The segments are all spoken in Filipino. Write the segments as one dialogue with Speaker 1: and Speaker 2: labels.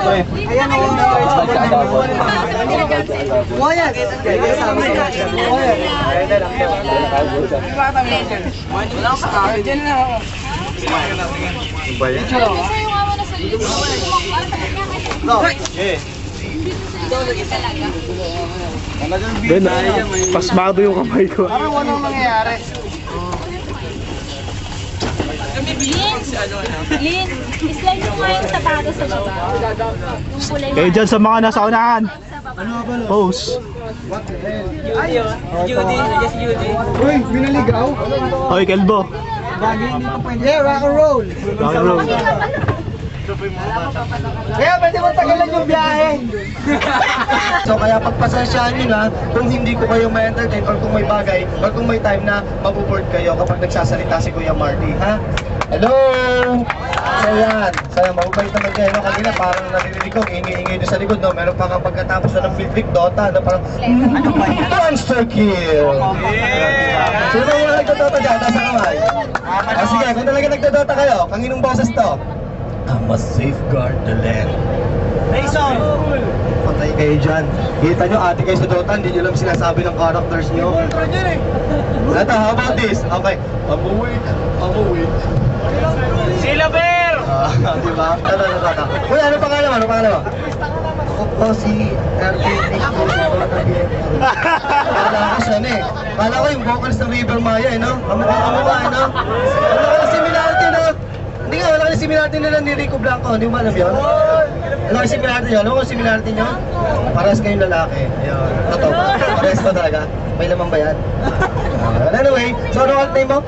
Speaker 1: Ayan o. Buhayan.
Speaker 2: Ben, pasmado yung kamay ko.
Speaker 1: Parang walang nangyayari.
Speaker 3: Lin, slide mo nga yung sapatos sa baba. Yung kulay
Speaker 2: Kayo dyan sa mga nasa unahan. Pose.
Speaker 1: Uy, minaligaw.
Speaker 2: Hoy, Kelbo.
Speaker 1: Yeah, rock and roll.
Speaker 2: Rock and roll.
Speaker 1: Kaya pwede mo tagalan yung biyahe. So kaya pagpasensyahan nyo na kung hindi ko kayo ma-entertain or kung may bagay or kung may time na mabuboard kayo kapag nagsasalita si Kuya Marty, ha? Hello! So yan, sana mababait naman kayo, no? Kanina parang narinig ko, ingay-ingay doon sa likod, no? Meron pa nga pagkatapos na ng Big Dota, no? Parang, monster kill! Sino ba mga nagdodota dyan? Nasa kamay? Sige, kung talaga nagdodota kayo, kanginong boses to? I must safeguard the land. Mason! Patay kayo dyan. Kita nyo, ate kayo sa Dota, hindi nyo lang sinasabi ng characters nyo. Ito, how about this? Okay. I'm awake.
Speaker 4: Sila Bear!
Speaker 1: Diba? Tata. Uy, ano pangalan mo? Ako po si RJ. Kala ko siya na eh. Kala ko yung vocals ng River Maya eh, no? Kamukha eh, no? Wala ka na similarity, no? Hindi nga, wala ka na similarity nila ni Rico Blanco. Hindi mo alam yun? Wala ka similarity nyo? Ano kung similarity nyo? Parehas kayong lalaki. Ayun. Totoo. Parehas ko talaga. May lamang ba yan? Anyway, so ano alt name mo?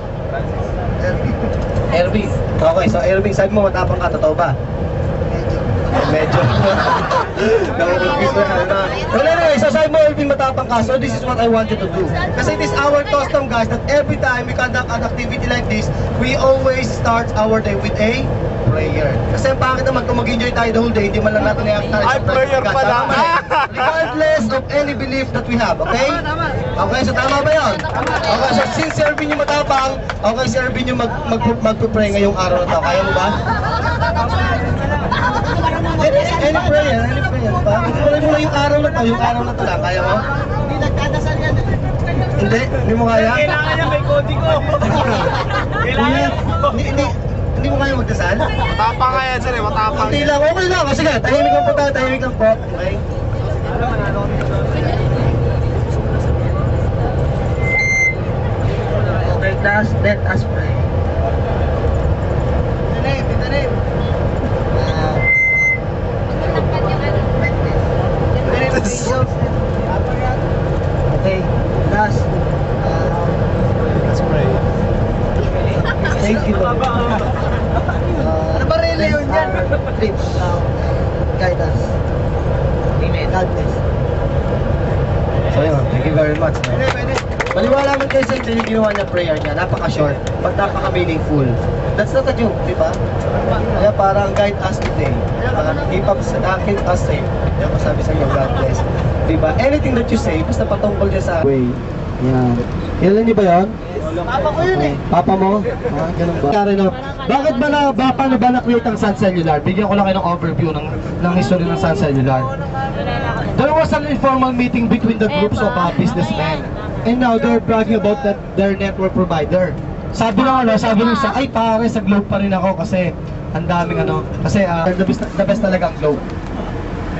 Speaker 1: Erwin. Okay, so Erwin, sabi mo matapang ka, totoo ba? Medyo. Nakukugis na. Well, anyway, so sabi mo Erwin matapang ka, so this is what I want you to do. Kasi it is our custom, guys, that every time we conduct an activity like this, we always start our day with a prayer. Kasi ang pangit naman kung mag-enjoy tayo the whole day, hindi man lang natin i-acknowledge.
Speaker 2: Ay, prayer pa lang.
Speaker 1: Regardless of any belief that we have, okay? Okay, so tama ba yun? Okay, so since si Erwin yung matapang, okay, si Erwin yung magpupray ngayong araw na to. Kaya mo ba? Any prayer pa? Pray mo lang yung araw na to lang. Kaya mo? Hindi nagdadasal yan. Hindi mo kaya?
Speaker 4: Kailangan niya may kodi ko.
Speaker 1: Hindi mo kaya magdasal?
Speaker 2: Matapang nga yan, sir. Matapang.
Speaker 1: Hindi lang, okay lang. Sige, tahimik lang po tayo, tahimik lang po. Okay? Okay, let us pray. In the name. Okay, last. Let's pray. Thank you, Lord. Ano ba rin yun yan? Lips. Guide us. God bless. So yun, thank you very much. Maniwala mo kayo sa ito yung ginawa niya prayer niya. Napaka-short, but napaka-meaningful. That's not a joke, di ba? Kaya parang guide us today. Keep us safe. Kaya ko sabi sa inyo, God bless. Di ba? Anything that you say, basta patungkol niya sa way. Yan. Kailan niyo ba yan? Papa ko yun eh. Papa mo? Ah, ganun ba? Kaya no, bakit ba paano ba na-create ang Sun Cellular? Bigyan ko lang kayo ng overview ng history ng Sun Cellular. There was an informal meeting between the groups of businessmen. And now they're bragging about that their network provider. Sabi ng isa, ay pare, sa Globe pa rin ako kasi ang daming kasi the best talaga ang Globe.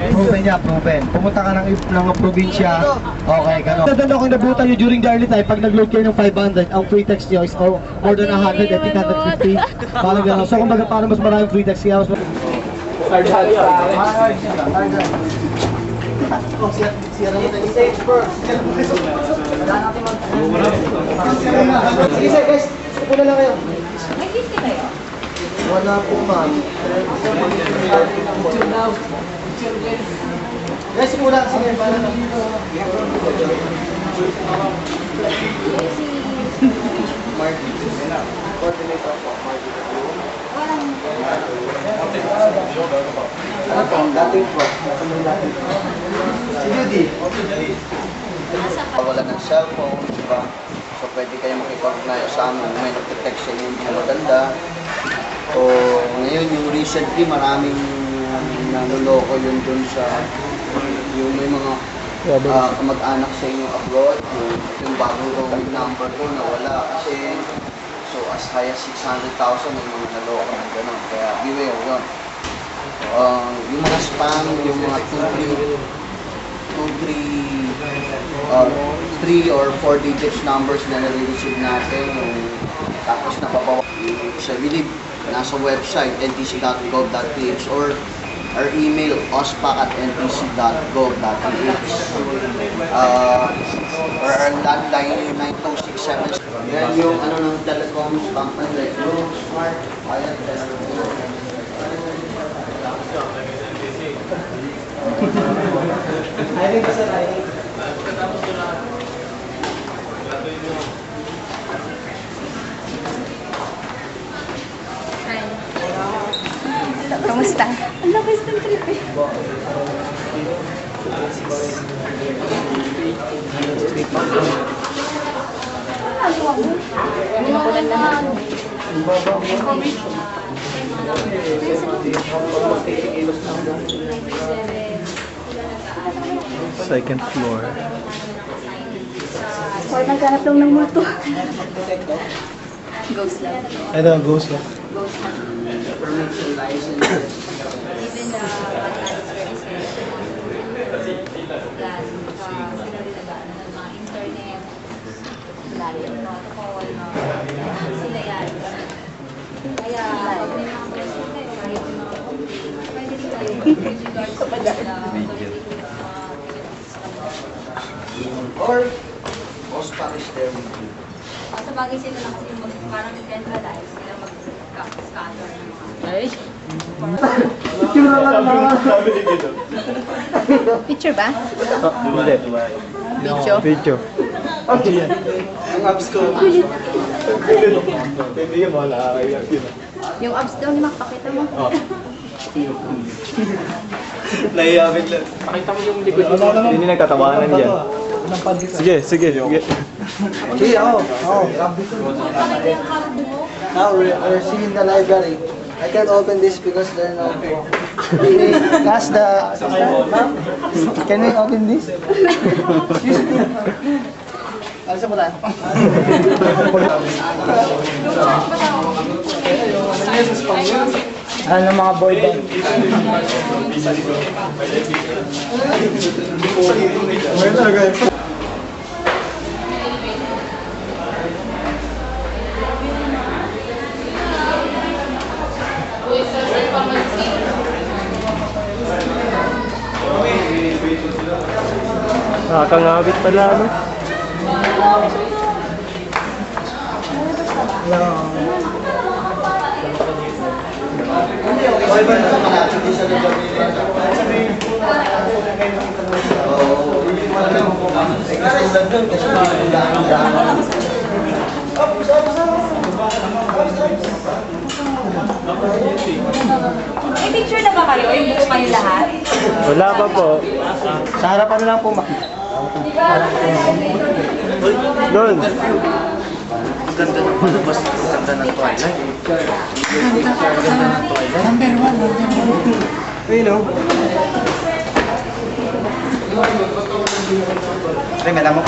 Speaker 1: Proven. Pumunta ka ng probinsya, okay, gano'n. Tanda ko nabutan nyo during the early time, pag nag-load kayo ng 500, ang free text nyo is more than 100, I think 150. Parang gano'n. So kumbaga, para mas maraming free text, kaya mas stage first. Sige sir, guys, upo na lang kayo.
Speaker 3: May gift kayo?
Speaker 1: Wala po ma'am. Guys, muna. Sige, para na. Marty. Coordinator po, Marty. Dating po. Si Judy.
Speaker 5: Wala ng cellphone, di ba? So pwede kayo makipag-ugnayan sa amin. May nagte-text sa inyo hindi na maganda. O ngayon yung recently maraming nanuloko yun dun sa yung may mga kamag-anak sa inyo abroad, yung bagong roaming number ko nawala kasi so as high as 600,000 yung mga naloko na gano'n. Kaya beware yun. Yung mga spam, yung mga 3 or 4 digits numbers na nare-receive natin, tapos napapawa sa believe nasa website ntc.gov.ph or our email ospac@ntc.gov.ph or our landline 9267. Yan yung ng telecom company like Globe, Smart, Ayan,
Speaker 1: Hiring ka sa hiring.
Speaker 3: Kamusta? Ang labas ng trip eh. Nakulan na.
Speaker 2: Second floor.
Speaker 3: Or naghanap lang ng multo. Ghost lang.
Speaker 2: Ano, ghost lang.
Speaker 3: Ghost lang.
Speaker 5: permission licenses.
Speaker 3: Even the services, plan, sila rin nag-ano ng mga internet, lalo yung protocol, sila yan. Kaya, pag may mga question kayo, kahit yung mga pwede rin kayo with regards to
Speaker 5: Or, OSPAC is there with you.
Speaker 3: sa bagay sila lang kasi parang centralized, sila mag-scatter ng mga. Ay! Picture ba?
Speaker 2: Hindi.
Speaker 3: Video?
Speaker 2: Video.
Speaker 5: Ang abs ko.
Speaker 2: Hindi yung mga nakakayak yun.
Speaker 3: Yung abs daw ni Mac, pakita mo.
Speaker 2: Naiyamin lang. Pakita mo yung likod mo. Hindi nagtatawanan dyan. Sige, sige.
Speaker 1: Okay, Now we're seeing the library. I can't open this because there are no. Ask the. Ma'am, can we open this? Excuse me. Alis mo tayo. Ano mga boy band?
Speaker 2: Nakakangawit pala, no?
Speaker 5: Boy band na malapit din sa lugar nila. Katulad doon kasi daan.
Speaker 3: May picture na ba kayo? Yung buo kayo lahat?
Speaker 2: Wala pa po.
Speaker 1: Sa harapan na lang po makita.
Speaker 2: Doon.
Speaker 5: Ang ganda ng palabas, ang ganda ng Twilight.
Speaker 1: Number 1. Ayun o.
Speaker 5: Ay, may lamok.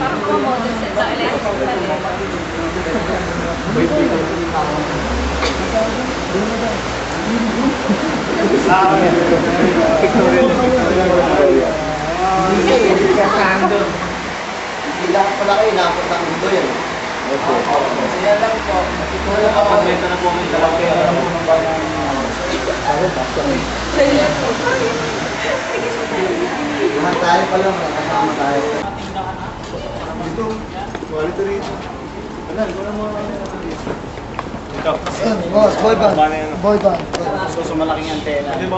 Speaker 3: Parang model set sa electric.
Speaker 5: Lahat pala kayo, napot ang mundo yan. Yan lang po. Kapag-benta na po kami talaga kayo. Lahat tayo pala, kasama tayo. Dito, quality rito.
Speaker 1: Boss, boy band. Boy band.
Speaker 5: So, malaking antena.